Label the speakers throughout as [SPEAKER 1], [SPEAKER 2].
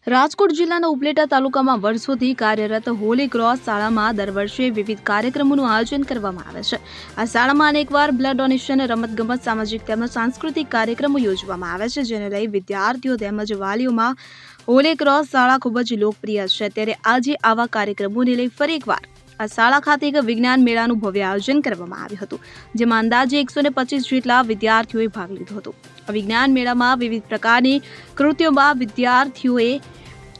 [SPEAKER 1] રાજકોટ જિલ્લાના ઉપલેટા તાલુકામાં વર્ષોથી કાર્યરત હોલી ક્રોસ શાળામાં દર વર્ષે વિવિધ કાર્યક્રમોનું આયોજન કરવામાં આવે છે। આ શાળામાં અનેકવાર બ્લડ ડોનેશન, રમતગમત, સામાજિક તેમજ સાંસ્કૃતિક કાર્યક્રમો યોજવામાં આવે છે, જેને લઈ વિદ્યાર્થીઓ તેમજ વાલીઓમાં હોલી ક્રોસ શાળા ખૂબ જ લોકપ્રિય છે। ત્યારે આજે આવા કાર્યક્રમોને લઈ ફરી એકવાર આ શાળા ખાતે એક વિજ્ઞાન મેળાનું ભવ્ય આયોજન કરવામાં આવ્યું હતું, જેમાં અંદાજે 125 જેટલા વિદ્યાર્થીઓએ ભાગ લીધો હતો। આ વિજ્ઞાન મેળામાં વિવિધ પ્રકારની કૃતિઓમાં વિદ્યાર્થીઓએ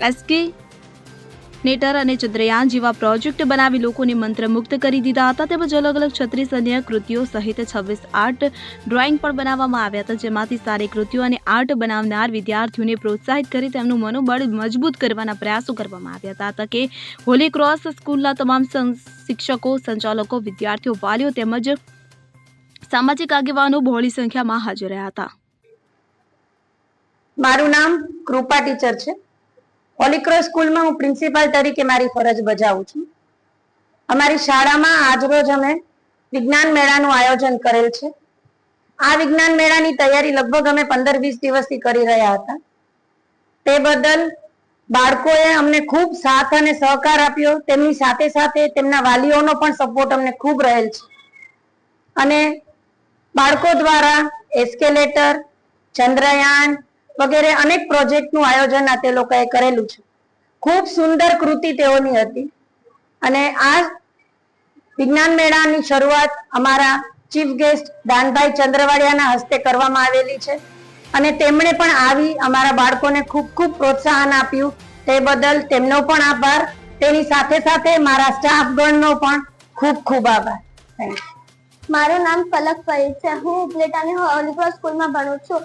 [SPEAKER 1] એસ્કેનેટર અને ચંદ્રયાન જેવા પ્રોજેક્ટ બનાવી લોકોને મંત્રમુગ્ધ કરી દીધા હતા। તેમજ અલગ અલગ 36 અન્ય કૃતિઓ સહિત 26 આર્ટ ડ્રોઈંગ પણ બનાવવામાં આવ્યા હતા, જેમાંથી સારી કૃતિઓ અને આર્ટ બનાવનાર વિદ્યાર્થીઓને પ્રોત્સાહિત કરી તેમનું મનોબળ મજબૂત કરવાના પ્રયાસો કરવામાં આવ્યા હતા। તકે હોલી ક્રોસ સ્કૂલના તમામ શિક્ષકો, સંચાલકો, વિદ્યાર્થીઓ, વાલીઓ તેમજ સામાજિક આગેવાનો બહોળી સંખ્યામાં હાજર રહ્યા હતા।
[SPEAKER 2] મારું નામ કૃપા ટીચર છે। હોલી ક્રોસ સ્કૂલમાં હું પ્રિન્સિપાલ તરીકે મારી ફરજ બજાવું છું। અમારી શાળામાં આજરોજ અમે વિજ્ઞાન મેળાનું આયોજન કરેલ છે। આ વિજ્ઞાન મેળાની તૈયારી લગભગ અમે 15-20 દિવસથી કરી રહ્યા હતા। તે બદલ બાળકોએ અમને ખૂબ સાથ અને સહકાર આપ્યો। તેમની સાથે સાથે તેમના વાલીઓનો પણ સપોર્ટ અમને ખૂબ રહેલ છે અને બાળકો દ્વારા એસ્કેલેટર, ચંદ્રયાન વગેરે અનેક પ્રોજેક્ટનું આયોજન આ તે લોકોએ કરેલું છે। ખૂબ સુંદર કૃતિ તેઓની હતી અને આ વિજ્ઞાન મેળાની શરૂઆત અમારા ચીફ ગેસ્ટ દાનભાઈ ચંદ્રવાડિયાના હસ્તે કરવામાં આવેલી છે અને તેમણે પણ આવી અમારા બાળકોને ખૂબ ખૂબ પ્રોત્સાહન આપ્યું। તે બદલ તેમનો પણ આભાર। તેની સાથે સાથે મારા સ્ટાફગણનો પણ ખૂબ ખૂબ આભાર। Thank you.
[SPEAKER 3] મારું નામ પલક પરી છે। હું ઉપલેટાની હોલી ક્રોસ સ્કૂલમાં ભણું છું।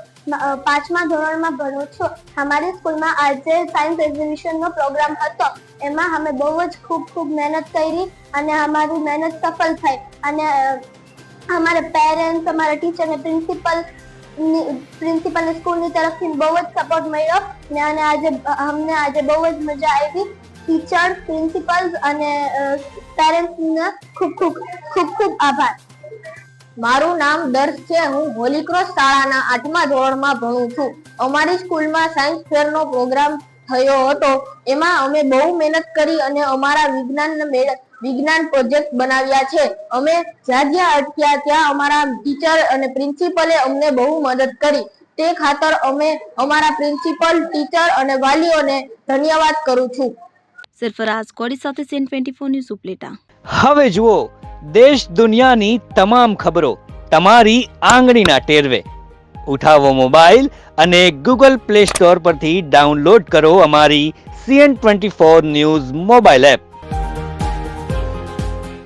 [SPEAKER 3] 5મા ધોરણમાં ભણું છું। અમારી સ્કૂલમાં આજે સાયન્સ એક્ઝિબિશનનો પ્રોગ્રામ હતો। એમાં અમે બહુ જ ખૂબ મહેનત કરી અને અમારી મહેનત સફળ થઈ અને અમારા પેરેન્ટ્સ, અમારા ટીચર અને પ્રિન્સિપલને સ્કૂલની તરફથી બહુ જ સપોર્ટ મળ્યો અને અમને આજે બહુ જ મજા આવી। ટીચર, પ્રિન્સિપલ્સ અને પેરેન્ટ્સને ખૂબ આભાર। મારું નામ દર્શ છે। હું હોલી ક્રોસ શાળાના 8મા ધોરણમાં ભણું છું। અમારી સ્કૂલમાં સાયન્સ ફેરનો પ્રોગ્રામ થયો હતો। એમાં અમે બહુ મહેનત કરી અને અમારા વિજ્ઞાન પ્રોજેક્ટ બનાવ્યા છે। અમે જ્યાં અટક્યા ત્યાં અમારા ટીચર અને પ્રિન્સિપલે અમને બહુ મદદ કરી। તે ખાતર અમે અમારા પ્રિન્સિપલ, ટીચર અને વાલીઓને ધન્યવાદ કરું છું।
[SPEAKER 1] સરફરાઝ કોડી સાથે સીએન 24 ન્યૂઝ ઉપલેટા।
[SPEAKER 4] હવે જુઓ દેશ દુનિયાની તમામ ખબરો તમારી આંગળીના ટેરવે। ઉઠાવો મોબાઈલ અને ગૂગલ પ્લે સ્ટોર પરથી ડાઉનલોડ કરો અમારી સીએન 24 ન્યૂઝ મોબાઈલ એપ।